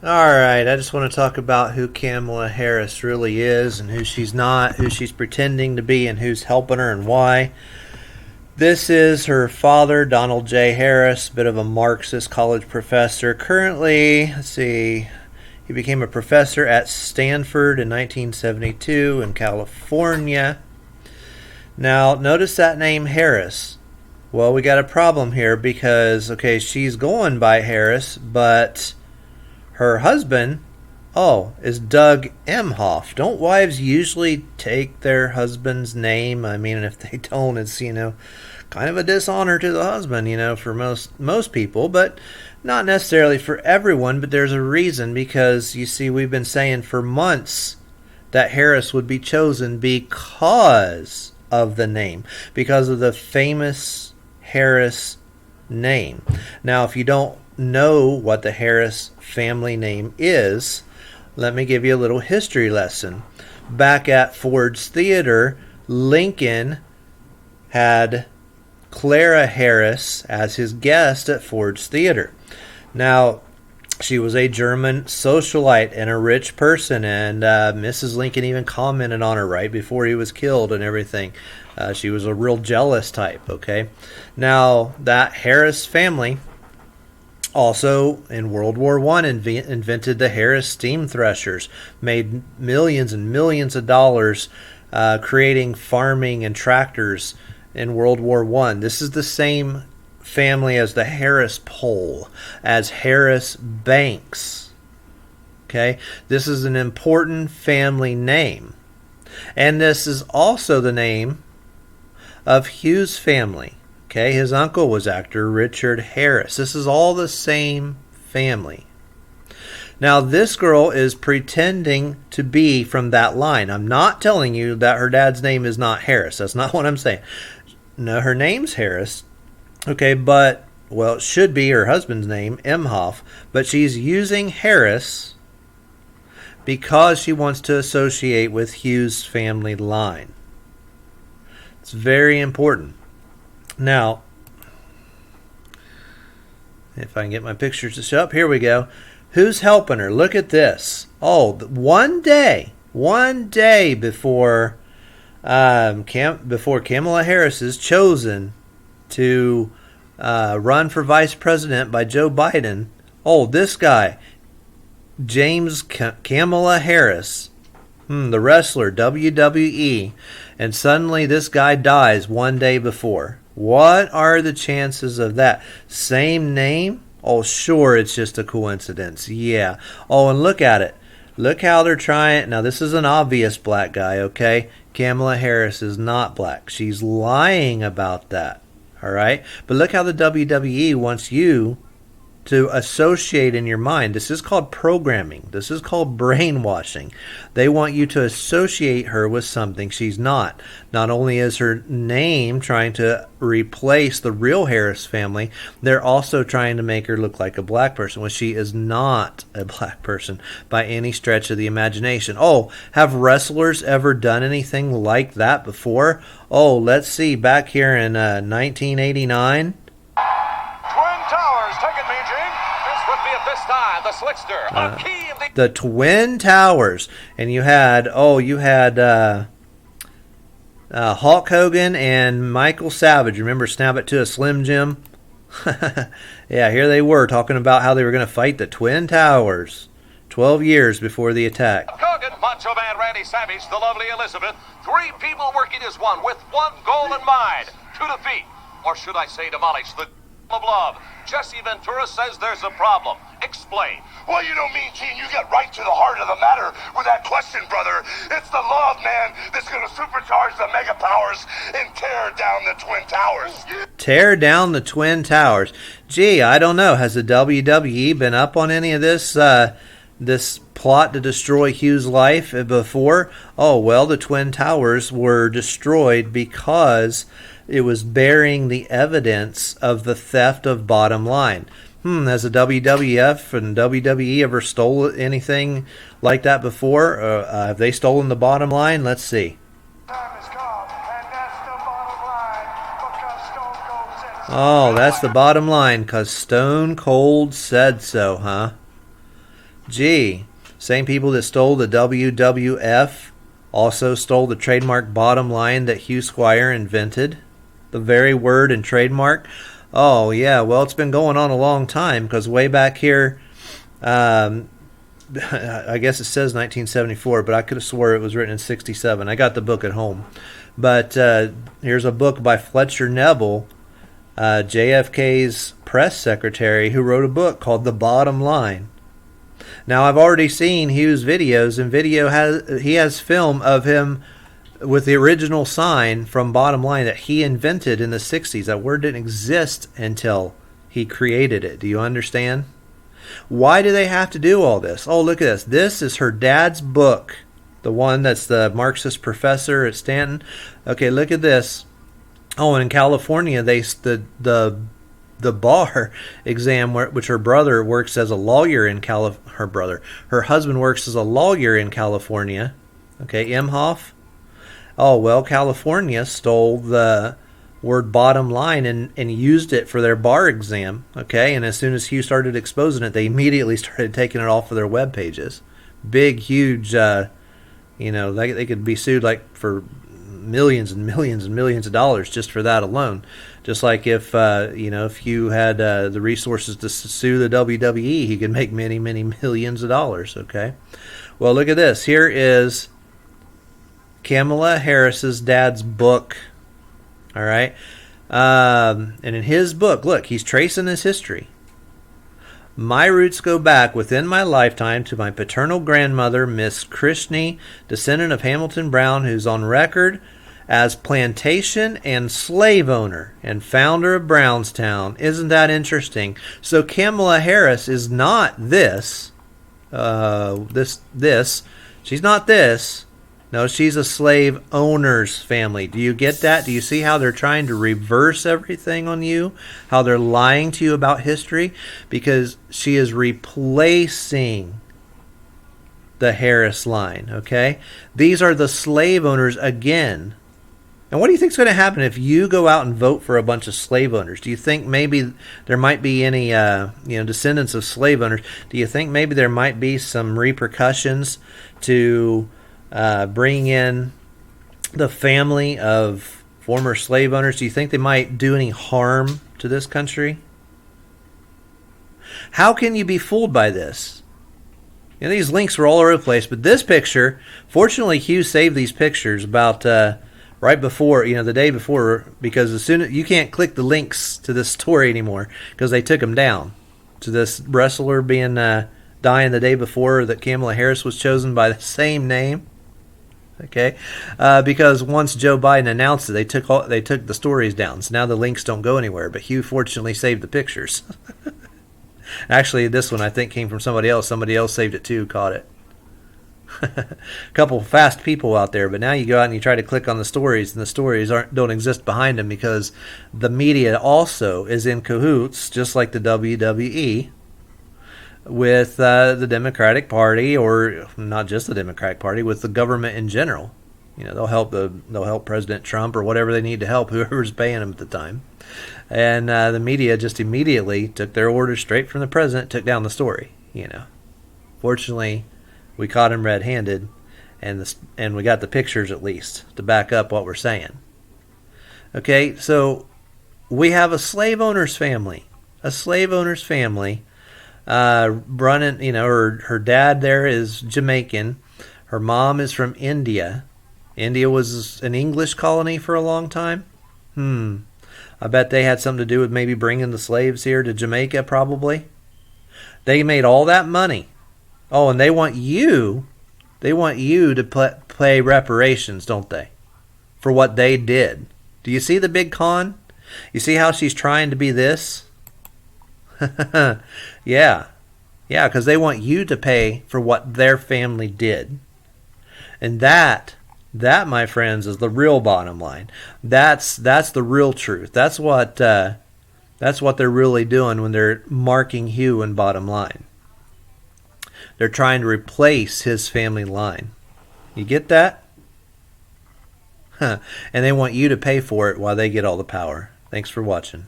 Alright, I just want to talk about who Kamala Harris really is and who she's not, who she's pretending to be, and who's helping her and why. This is her father, Donald J. Harris, a bit of a Marxist college professor. Currently, let's see, he became a professor at Stanford in 1972 in California. Now, notice that name Harris. Well, we got a problem here because, okay, she's going by Harris, but her husband, is Doug Emhoff. Don't wives usually take their husband's name? I mean, if they don't, it's, kind of a dishonor to the husband, for most people, but not necessarily for everyone. But there's a reason, because you see, we've been saying for months that Harris would be chosen because of the name, because of the famous Harris name. Now, if you don't know what the Harris family name is, let me give you a little history lesson. Back at Ford's Theater, Lincoln had Clara Harris as his guest at Ford's Theater. Now, she was a German socialite and a rich person, and Mrs. Lincoln even commented on her right before he was killed and everything. She was a real jealous type, okay? Now, that Harris family also, in World War I, invented the Harris steam threshers, made millions and millions of dollars creating farming and tractors in World War I. This is the same family as the Harris Poll, as Harris Banks. Okay, this is an important family name. And this is also the name of Hugh's family. Okay, his uncle was actor Richard Harris. This is all the same family. Now, this girl is pretending to be from that line. I'm not telling you that her dad's name is not Harris. That's not what I'm saying. No, her name's Harris. Okay, but, well, it should be her husband's name, Emhoff. But she's using Harris because she wants to associate with Hugh's family line. It's very important. Now, if I can get my pictures to show up, here we go. Who's helping her? Look at this. One day before before Kamala Harris is chosen to run for vice president by Joe Biden, this guy, James Kamala Harris, the wrestler, WWE, and suddenly this guy dies one day before. What are the chances of that? Same name? Sure, it's just a coincidence. Yeah. And look at it. Look how they're trying. Now, this is an obvious black guy, okay? Kamala Harris is not black. She's lying about that, all right? But look how the WWE wants you to associate in your mind. This is called programming. This is called brainwashing. They want you to associate her with something she's not. Not only is her name trying to replace the real Harris family, they're also trying to make her look like a black person, when she is not a black person by any stretch of the imagination. Have wrestlers ever done anything like that before? Let's see. Back here in 1989. The Slickster, the Twin Towers, and you had Hulk Hogan and Michael Savage. Remember Snap It to a Slim Jim? Yeah, here they were talking about how they were going to fight the Twin Towers 12 years before the attack. Hogan, Macho Man Randy Savage, the lovely Elizabeth, three people working as one with one goal in mind: to defeat, or should I say demolish, the of love. Jesse Ventura says there's a problem. Explain. Well, Mean Gene, you get right to the heart of the matter with that question, brother. It's the love, man, that's going to supercharge the mega powers and tear down the Twin Towers. Tear down the Twin Towers. Gee, I don't know. Has the WWE been up on any of this plot to destroy Hugh's life before? The Twin Towers were destroyed because it was bearing the evidence of the theft of Bottomline. Has the WWF and WWE ever stolen anything like that before? Have they stolen the Bottomline? Let's see. That's the bottom line, because Stone Cold said so, huh? Gee, same people that stole the WWF also stole the trademark bottom line that Hugh Squire invented. The very word and trademark. Oh, yeah, well, it's been going on a long time, because way back here, I guess it says 1974, but I could have swore it was written in 67. I got the book at home. But here's a book by Fletcher Neville, JFK's press secretary, who wrote a book called The Bottom Line. Now, I've already seen Hugh's videos, and he has film of him with the original sign from Bottom Line that he invented in the 60s. That word didn't exist until he created it. Do you understand? Why do they have to do all this? Oh, look at this. This is her dad's book, the one that's the Marxist professor at Stanton. Okay, look at this. Oh, and in California, the bar exam, which her brother works as a lawyer in her husband works as a lawyer in California. Okay, Emhoff. Oh, well, California stole the word bottom line and used it for their bar exam. Okay, and as soon as Hugh started exposing it, they immediately started taking it off of their web pages. Big, huge, they could be sued like for millions and millions and millions of dollars just for that alone. Just like if Hugh had the resources to sue the WWE, he could make many, many millions of dollars. Okay, well, look at this. Here is Kamala Harris's dad's book. All right, and in his book, look, he's tracing his history. My roots go back within my lifetime to my paternal grandmother, Miss Krishney, descendant of Hamilton Brown, who's on record as plantation and slave owner and founder of Brownstown. Isn't that interesting? So Kamala Harris is not this. She's not this. No, she's a slave owner's family. Do you get that? Do you see how they're trying to reverse everything on you? How they're lying to you about history? Because she is replacing the Harris line, okay? These are the slave owners again. And what do you think is going to happen if you go out and vote for a bunch of slave owners? Do you think maybe there might be any descendants of slave owners? Do you think maybe there might be some repercussions to bringing in the family of former slave owners? Do you think they might do any harm to this country? How can you be fooled by this? These links were all over the place, but this picture, fortunately, Hugh saved these pictures about right before, the day before, because as soon as you can't click the links to this story anymore because they took them down. To this wrestler being dying the day before that Kamala Harris was chosen by the same name. Okay, because once Joe Biden announced it, they took the stories down. So now the links don't go anywhere. But Hugh fortunately saved the pictures. Actually, this one I think came from somebody else. Somebody else saved it too, caught it. A couple fast people out there, but now you go out and you try to click on the stories, and the stories don't exist behind them because the media also is in cahoots, just like the WWE, with the Democratic Party, or not just the Democratic Party, with the government in general. They'll help President Trump or whatever they need to help whoever's paying them at the time. And the media just immediately took their orders straight from the president, took down the story. Fortunately, we caught him red-handed, and we got the pictures at least to back up what we're saying. Okay, so we have a slave owner's family. Running, her dad there is Jamaican. Her mom is from India. India was an English colony for a long time. I bet they had something to do with maybe bringing the slaves here to Jamaica, probably. They made all that money. Oh, and they want you to pay reparations, don't they? For what they did. Do you see the big con? You see how she's trying to be this? Yeah, because they want you to pay for what their family did. And that, my friends, is the real bottom line. That's the real truth. That's what they're really doing when they're marking Hugh in bottom line. They're trying to replace his family line. You get that? And they want you to pay for it while they get all the power. Thanks for watching.